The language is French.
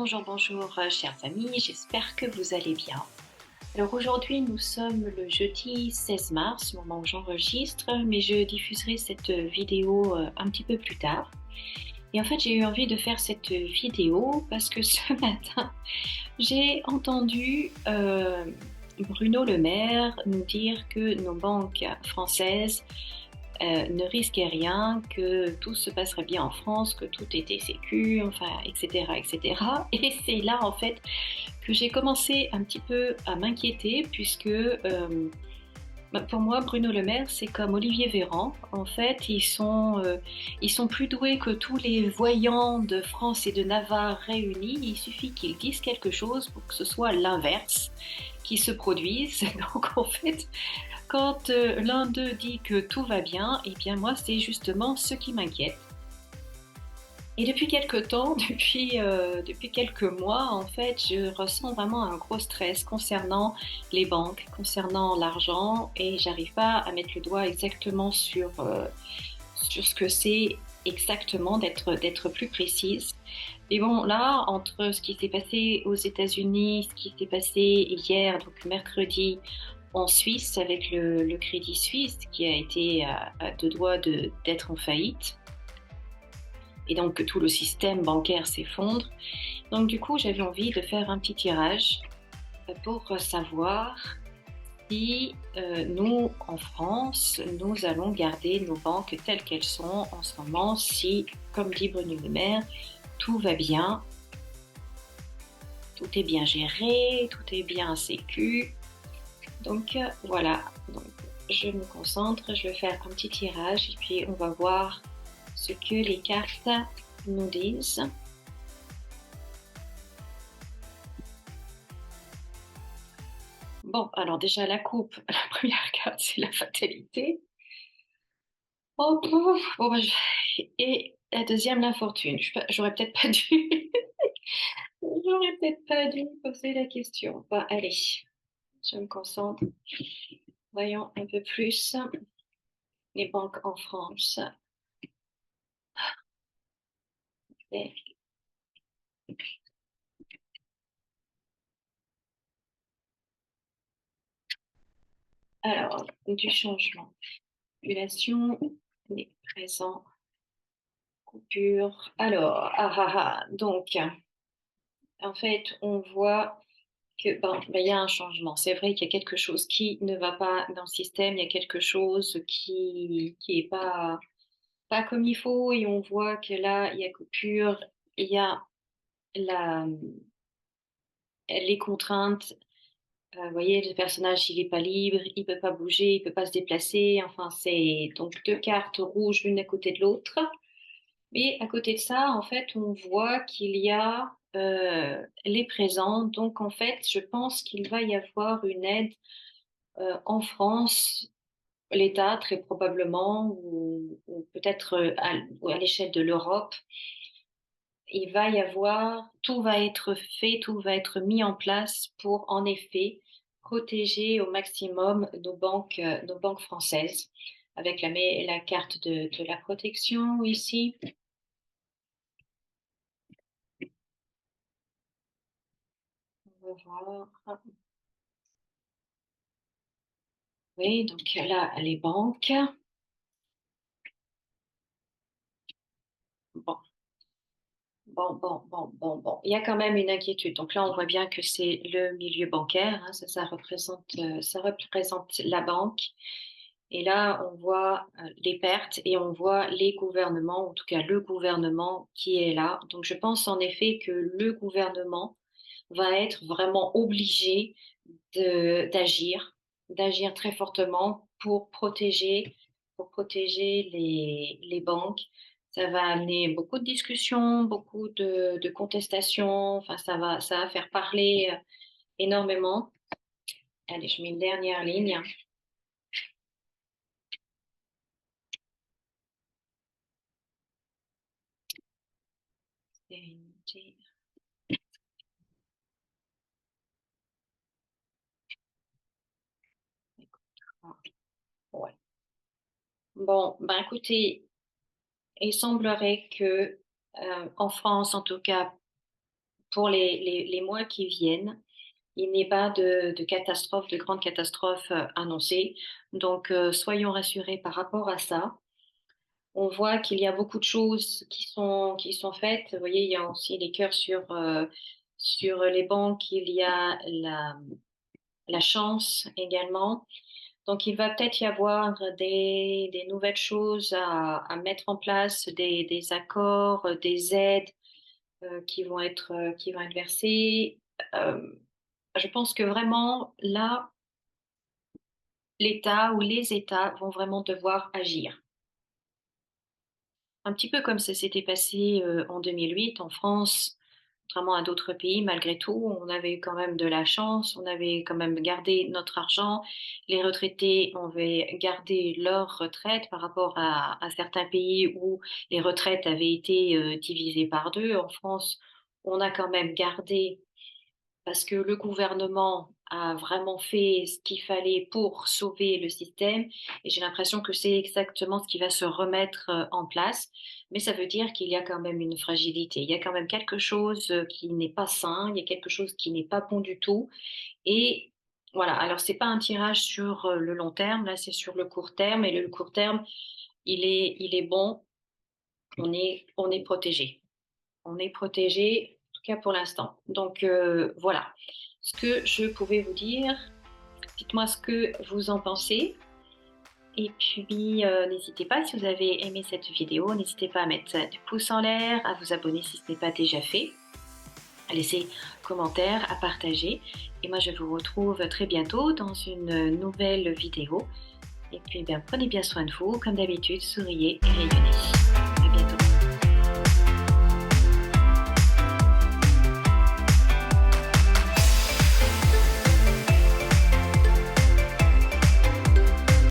Bonjour, bonjour, chers amis, j'espère que vous allez bien. Alors aujourd'hui, nous sommes le jeudi 16 mars, au moment où j'enregistre, mais je diffuserai cette vidéo un petit peu plus tard. Et en fait, j'ai eu envie de faire cette vidéo parce que ce matin, j'ai entendu Bruno Le Maire nous dire que nos banques françaises ne risquait rien, que tout se passerait bien en France, que tout était sécu, enfin, etc., etc. Et c'est là, en fait, que j'ai commencé un petit peu à m'inquiéter, puisque pour moi, Bruno Le Maire, c'est comme Olivier Véran. En fait, ils sont plus doués que tous les voyants de France et de Navarre réunis. Il suffit qu'ils disent quelque chose pour que ce soit l'inverse qui se produise. Donc, en fait, quand l'un d'eux dit que tout va bien, eh bien moi c'est justement ce qui m'inquiète. Et depuis quelques temps, depuis quelques mois, en fait, je ressens vraiment un gros stress concernant les banques, concernant l'argent, et j'arrive pas à mettre le doigt exactement sur ce que c'est exactement, d'être plus précise. Et bon, là, entre ce qui s'est passé aux États-Unis, ce qui s'est passé hier, donc mercredi, en Suisse, avec le Crédit Suisse, qui a été à deux doigts d'être en faillite, et donc que tout le système bancaire s'effondre. Donc du coup, j'avais envie de faire un petit tirage pour savoir si nous, en France, nous allons garder nos banques telles qu'elles sont en ce moment, si, comme dit Bruno Le Maire, tout va bien, tout est bien géré, tout est bien sécu. Donc voilà, donc, je me concentre, je vais faire un petit tirage et puis on va voir ce que les cartes nous disent. Bon, alors déjà la coupe, la première carte c'est la fatalité. Oh pouf, bon, et la deuxième l'infortune. J'aurais peut-être pas dû, j'aurais peut-être pas dû poser la question. Bon, allez, je me concentre. Voyons un peu plus les banques en France. Et alors, du changement. Population, les présents, coupure. Alors, donc, en fait, on voit que il y a un changement. C'est vrai qu'il y a quelque chose qui ne va pas dans le système, il y a quelque chose qui est pas comme il faut, et on voit que là, il y a coupure, il y a la, les contraintes. Vous voyez, le personnage, il n'est pas libre, il peut pas bouger, il peut pas se déplacer. Enfin, c'est donc deux cartes rouges l'une à côté de l'autre. Et à côté de ça, en fait, on voit qu'il y a les présents. Donc, en fait, je pense qu'il va y avoir une aide en France, l'État très probablement, ou peut-être ou à l'échelle de l'Europe. Il va y avoir, tout va être fait, tout va être mis en place pour, en effet, protéger au maximum nos banques françaises, avec la carte de la protection ici. On va voir. Oui, donc là, les banques. Bon, bon. Il y a quand même une inquiétude. Donc là, on voit bien que c'est le milieu bancaire, hein, ça représente la banque. Et là, on voit les pertes et on voit les gouvernements, en tout cas le gouvernement qui est là. Donc je pense en effet que le gouvernement va être vraiment obligé d'agir très fortement pour protéger les banques. Ça va amener beaucoup de discussions, beaucoup de contestations. Enfin, ça va faire parler énormément. Allez, je mets une dernière ligne. Sérénité. Ouais. Bon, ben écoutez, il semblerait que en France, en tout cas pour les mois qui viennent, il n'y ait pas de catastrophe, de grande catastrophe annoncée. Donc, soyons rassurés par rapport à ça. On voit qu'il y a beaucoup de choses qui sont faites. Vous voyez, il y a aussi les cœurs sur les banques, il y a la chance également. Donc, il va peut-être y avoir des nouvelles choses à mettre en place, des accords, des aides qui vont être versées. Je pense que vraiment, là, l'État ou les États vont vraiment devoir agir. Un petit peu comme ça s'était passé, en 2008 en France, contrairement à d'autres pays, malgré tout, on avait eu quand même de la chance, on avait quand même gardé notre argent. Les retraités avaient gardé leur retraite par rapport à certains pays où les retraites avaient été, divisées par 2. En France, on a quand même gardé parce que le gouvernement a vraiment fait ce qu'il fallait pour sauver le système et j'ai l'impression que c'est exactement ce qui va se remettre, en place. Mais ça veut dire qu'il y a quand même une fragilité. Il y a quand même quelque chose, qui n'est pas sain, il y a quelque chose qui n'est pas bon du tout et voilà. Alors c'est pas un tirage sur, le long terme, là c'est sur le court terme et le court terme, il est bon, on est protégé. On est protégé, en tout cas pour l'instant. Donc voilà ce que je pouvais vous dire. Dites-moi ce que vous en pensez. Et puis, n'hésitez pas, si vous avez aimé cette vidéo, n'hésitez pas à mettre du pouce en l'air, à vous abonner si ce n'est pas déjà fait, à laisser commentaire, à partager. Et moi, je vous retrouve très bientôt dans une nouvelle vidéo. Et puis, bien, prenez bien soin de vous. Comme d'habitude, souriez et rayonnez.